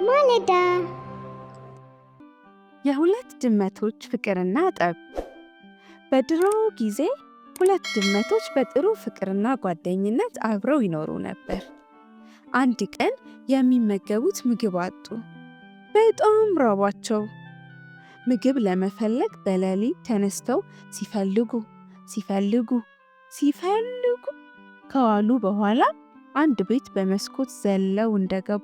ማለዳ የሁለት ድመቶች ፍቅርና ጠብ። በድሮ ጊዜ ሁለት ድመቶች በጥሩ ፍቅርና ጓደኝነት አብረው ይኖሩ ነበር። አንድ ቀን የሚመገቡት ምግብ አጡ። በጣም ራባቸው። ምግብ ለመፈለግ በሌሊት ተነስተው ሲፈልጉ ከዋሉ በኋላ አንድ ቤት በመስኮት ዘለው እንደገቡ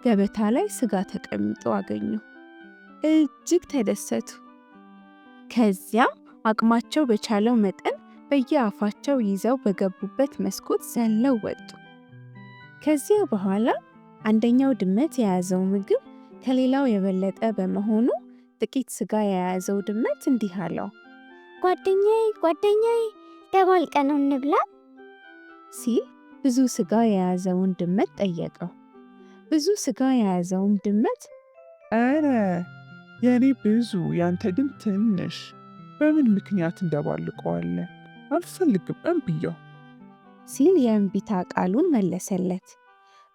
ገበታ ላይ ስጋ ተቀምጦ አገኙ። እጅግ ተደሰቱ። ከዚያም አቅማቸው በቻለው መጠን በየአፋቸው ይዘው በገቡበት መስኮት ዘለው ወጡ። ከዚያ በኋላ አንደኛው ድመት የያዘው ምግብ ከሌላው የበለጠ በመሆኑ ጥቂት ስጋ የያዘው ድመት እንዲህ አለው፣ ጓደኛዬ ደባልቀን እንብላ ሲል ብዙ ስጋ የያዘውን ድመት ጠየቀው። ብዙ ስጋ የያዘውም ድመት ኧረ የኔ ብዙ ያንተ ግን ትንሽ፣ በምን ምክንያት እንደባልቀዋለን? አልፈልግም እምብየው ሲል የእምቢታ ቃሉን መለሰለት።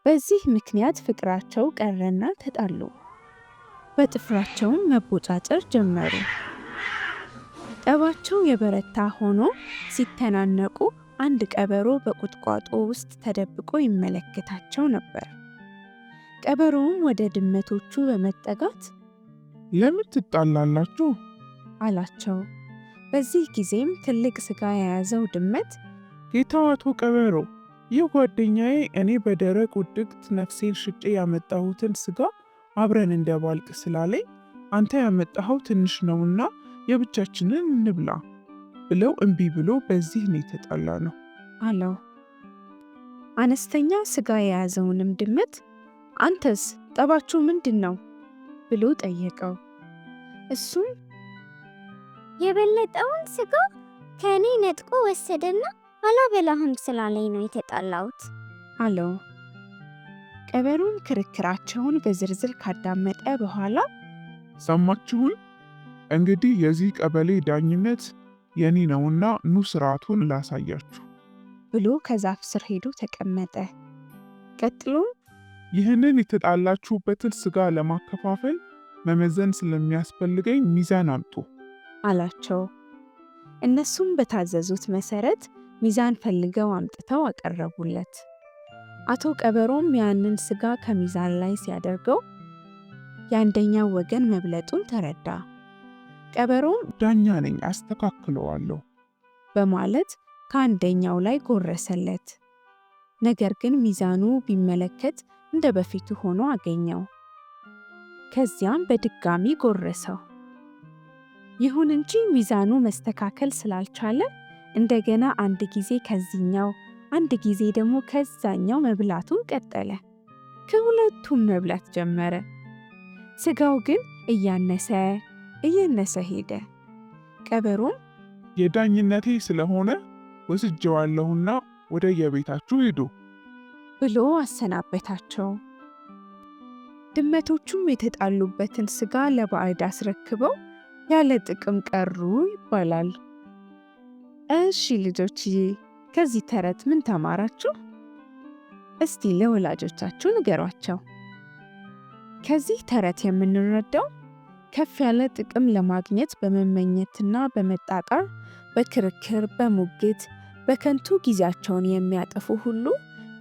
በዚህ ምክንያት ፍቅራቸው ቀረና ተጣሉ። በጥፍራቸውም መቦጫጨር ጀመሩ። ጠባቸው የበረታ ሆኖ ሲተናነቁ አንድ ቀበሮ በቁጥቋጦ ውስጥ ተደብቆ ይመለከታቸው ነበር። ቀበሮውም ወደ ድመቶቹ በመጠጋት ለምን ትጣላላችሁ? አላቸው። በዚህ ጊዜም ትልቅ ስጋ የያዘው ድመት ጌታው አቶ ቀበሮ፣ ይህ ጓደኛዬ እኔ በደረቅ ውድቅት ነፍሴን ሽጬ ያመጣሁትን ስጋ አብረን እንደባልቅ ስላለኝ አንተ ያመጣኸው ትንሽ ነውና የብቻችንን እንብላ ብለው እምቢ ብሎ በዚህ ነው የተጣላ ነው አለው። አነስተኛ ስጋ የያዘውንም ድመት አንተስ ጠባችሁ ምንድን ነው ብሎ ጠየቀው። እሱም የበለጠውን ስጋ ከእኔ ነጥቆ ወሰደና አላበላህም ስላለኝ ነው የተጣላሁት አለው። ቀበሮም ክርክራቸውን በዝርዝር ካዳመጠ በኋላ ሰማችሁን? እንግዲህ የዚህ ቀበሌ ዳኝነት የኔ ነውና ኑ ስርዓቱን ላሳያችሁ ብሎ ከዛፍ ስር ሄዶ ተቀመጠ። ቀጥሎም ይህንን የተጣላችሁበትን ስጋ ለማከፋፈል መመዘን ስለሚያስፈልገኝ ሚዛን አምጡ አላቸው። እነሱም በታዘዙት መሰረት ሚዛን ፈልገው አምጥተው አቀረቡለት። አቶ ቀበሮም ያንን ስጋ ከሚዛን ላይ ሲያደርገው የአንደኛው ወገን መብለጡን ተረዳ። ቀበሮም ዳኛ ነኝ አስተካክለዋለሁ በማለት ከአንደኛው ላይ ጎረሰለት። ነገር ግን ሚዛኑ ቢመለከት እንደ በፊቱ ሆኖ አገኘው። ከዚያም በድጋሚ ጎረሰው። ይሁን እንጂ ሚዛኑ መስተካከል ስላልቻለ እንደገና አንድ ጊዜ ከዚህኛው አንድ ጊዜ ደግሞ ከዛኛው መብላቱን ቀጠለ። ከሁለቱም መብላት ጀመረ። ስጋው ግን እያነሰ ሄደ። ቀበሮም የዳኝነቴ ስለሆነ ወስጄዋለሁና ወደ የቤታችሁ ሂዱ ብሎ አሰናበታቸው። ድመቶቹም የተጣሉበትን ስጋ ለባዕድ አስረክበው ያለ ጥቅም ቀሩ ይባላል። እሺ ልጆችዬ፣ ከዚህ ተረት ምን ተማራችሁ? እስቲ ለወላጆቻችሁ ንገሯቸው። ከዚህ ተረት የምንረዳው ከፍ ያለ ጥቅም ለማግኘት በመመኘትና በመጣጣር በክርክር፣ በሙግት፣ በከንቱ ጊዜያቸውን የሚያጠፉ ሁሉ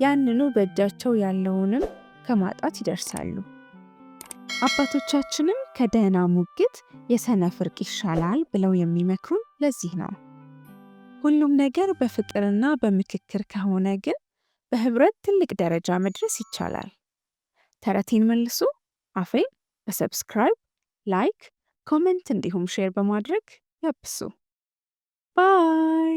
ያንኑ በእጃቸው ያለውንም ከማጣት ይደርሳሉ። አባቶቻችንም ከደህና ሙግት የሰነፍ እርቅ ይሻላል ብለው የሚመክሩን ለዚህ ነው። ሁሉም ነገር በፍቅርና በምክክር ከሆነ ግን በህብረት ትልቅ ደረጃ መድረስ ይቻላል። ተረቴን መልሱ አፌን በሰብስክራይብ፣ ላይክ፣ ኮሜንት እንዲሁም ሼር በማድረግ ያብሱ። ባይ